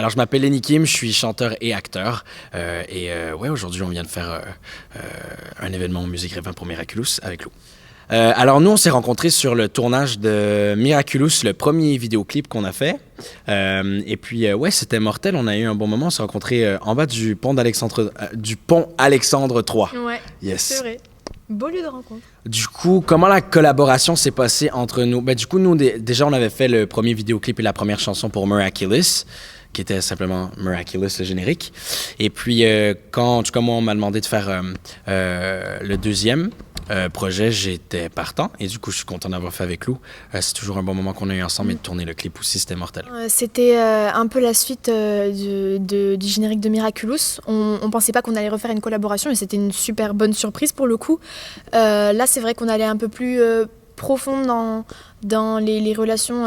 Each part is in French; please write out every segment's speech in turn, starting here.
Alors, je m'appelle Lenny Kim, je suis chanteur et acteur. Ouais, aujourd'hui, on vient de faire un événement Musique Rêvant pour Miraculous avec Lou. Alors, nous, on s'est rencontrés sur le tournage de Miraculous, le premier vidéoclip qu'on a fait. Ouais, c'était mortel. On a eu un bon moment. On s'est rencontrés en bas du pont Alexandre III. Ouais, Yes. c'est vrai. Beau lieu de rencontre. Du coup, comment la collaboration s'est passée entre nous? Du coup, nous, déjà, on avait fait le premier vidéoclip et la première chanson pour Miraculous, qui était simplement Miraculous, le générique. Et puis, quand, en tout cas, moi, on m'a demandé de faire le deuxième projet, j'étais partant. Et du coup, je suis content d'avoir fait avec Lou. C'est toujours un bon moment qu'on a eu ensemble et de tourner le clip aussi, c'était mortel. C'était un peu la suite du générique de Miraculous. On pensait pas qu'on allait refaire une collaboration et c'était une super bonne surprise pour le coup. Là, c'est vrai qu'on allait un peu plus profond dans les relations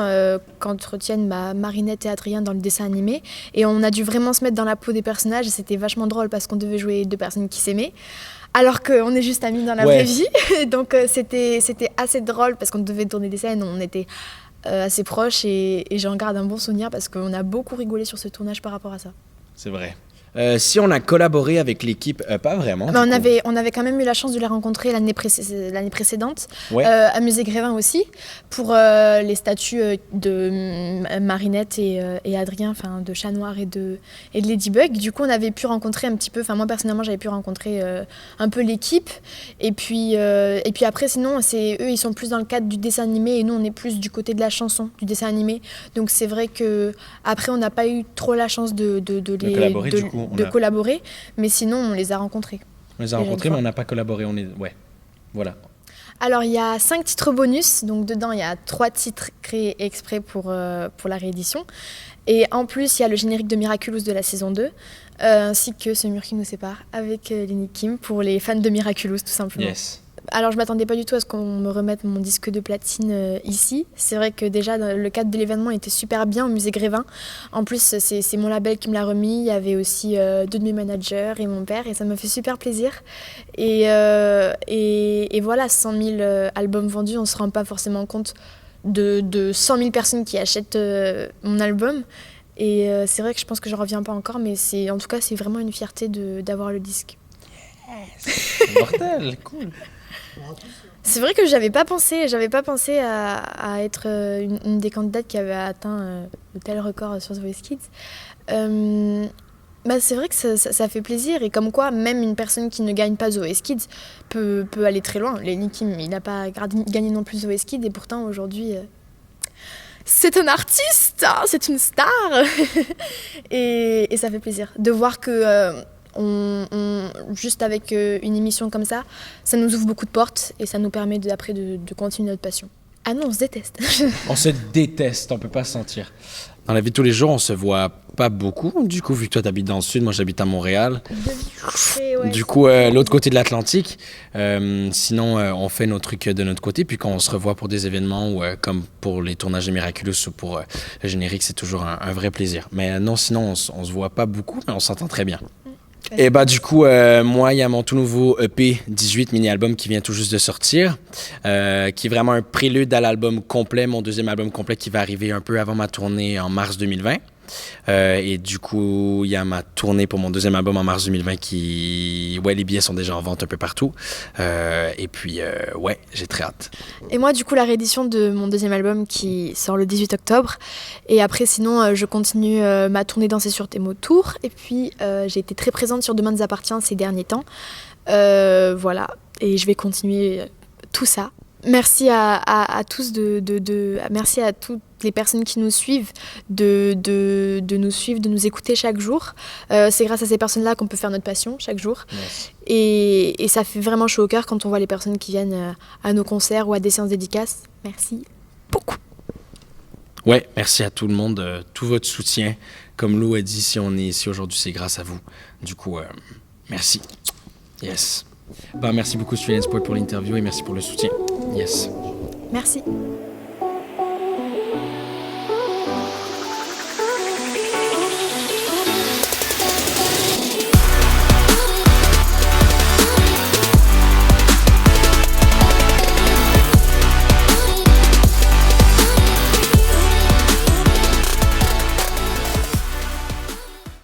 qu'entretiennent Marinette et Adrien dans le dessin animé. Et on a dû vraiment se mettre dans la peau des personnages et c'était vachement drôle parce qu'on devait jouer deux personnes qui s'aimaient. Alors qu'on est juste amis dans la vraie vie. Donc c'était assez drôle parce qu'on devait tourner des scènes, on était assez proches et j'en garde un bon souvenir parce qu'on a beaucoup rigolé sur ce tournage par rapport à ça. C'est vrai. Si on a collaboré avec l'équipe, pas vraiment. On avait quand même eu la chance de les rencontrer l'année précédente, à Musée Grévin aussi, pour les statues de Marinette et Adrien, enfin de Chat Noir et de Ladybug. Du coup, on avait pu rencontrer un petit peu, enfin moi personnellement, j'avais pu rencontrer un peu l'équipe. Et puis après, sinon, eux, ils sont plus dans le cadre du dessin animé et nous, on est plus du côté de la chanson, du dessin animé. Donc c'est vrai que après, on n'a pas eu trop la chance de collaborer du coup. Collaborer, mais sinon on les a rencontrés. On les a rencontrés, mais on n'a pas collaboré. Voilà. Alors il y a 5 titres bonus, donc dedans il y a 3 titres créés exprès pour la réédition. Et en plus il y a le générique de Miraculous de la saison 2, ainsi que Ce mur qui nous sépare avec Lenny Kim pour les fans de Miraculous tout simplement. Yes. Alors je m'attendais pas du tout à ce qu'on me remette mon disque de platine ici. C'est vrai que déjà le cadre de l'événement était super bien au musée Grévin. En plus c'est mon label qui me l'a remis. Il y avait aussi 2 de mes managers et mon père et ça m'a fait super plaisir. Et voilà, 100 000 albums vendus, on ne se rend pas forcément compte de 100 000 personnes qui achètent mon album. Et c'est vrai que je pense que je reviens pas encore, mais en tout cas c'est vraiment une fierté d'avoir le disque. Yes. Mortel, cool. C'est vrai que j'avais pas pensé à être une des candidates qui avait atteint de tels records sur The Voice Kids. C'est vrai que ça fait plaisir et comme quoi même une personne qui ne gagne pas The Voice Kids peut aller très loin. Lenny Kim, il n'a pas gagné non plus The Voice Kids et pourtant aujourd'hui c'est un artiste, hein, c'est une star. et ça fait plaisir de voir que juste avec une émission comme ça nous ouvre beaucoup de portes et ça nous permet après de continuer notre passion. Ah non, on se déteste. On se déteste, on peut pas se sentir. Dans la vie de tous les jours, on se voit pas beaucoup. Du coup, vu que toi, t'habites dans le sud, moi, j'habite à Montréal. Du coup, l'autre côté de l'Atlantique. Sinon, on fait nos trucs de notre côté. Puis quand on se revoit pour des événements ou comme pour les tournages de Miraculous ou pour le générique, c'est toujours un vrai plaisir. Mais non, sinon, on se voit pas beaucoup, mais on s'entend très bien. Et du coup, moi, il y a mon tout nouveau EP 18 mini-album qui vient tout juste de sortir, qui est vraiment un prélude à l'album complet, mon deuxième album complet qui va arriver un peu avant ma tournée en mars 2020. Et du coup, il y a ma tournée pour mon deuxième album en mars 2020 les billets sont déjà en vente un peu partout. J'ai très hâte. Et moi, du coup, la réédition de mon deuxième album qui sort le 18 octobre. Et après, sinon, je continue ma tournée Danser sur tes mots tour. Et puis, j'ai été très présente sur Demain nous appartient ces derniers temps. Voilà. Et je vais continuer tout ça. Merci à tous merci à toutes les personnes qui nous suivent de nous suivre, de nous écouter chaque jour. C'est grâce à ces personnes-là qu'on peut faire notre passion chaque jour. Yes. Et ça fait vraiment chaud au cœur quand on voit les personnes qui viennent à nos concerts ou à des séances dédicaces. Merci beaucoup. Ouais, merci à tout le monde, tout votre soutien. Comme Lou a dit, si on est ici aujourd'hui, c'est grâce à vous. Du coup, merci. Yes. Merci beaucoup, Student Sport, pour l'interview et merci pour le soutien. Yes. Merci.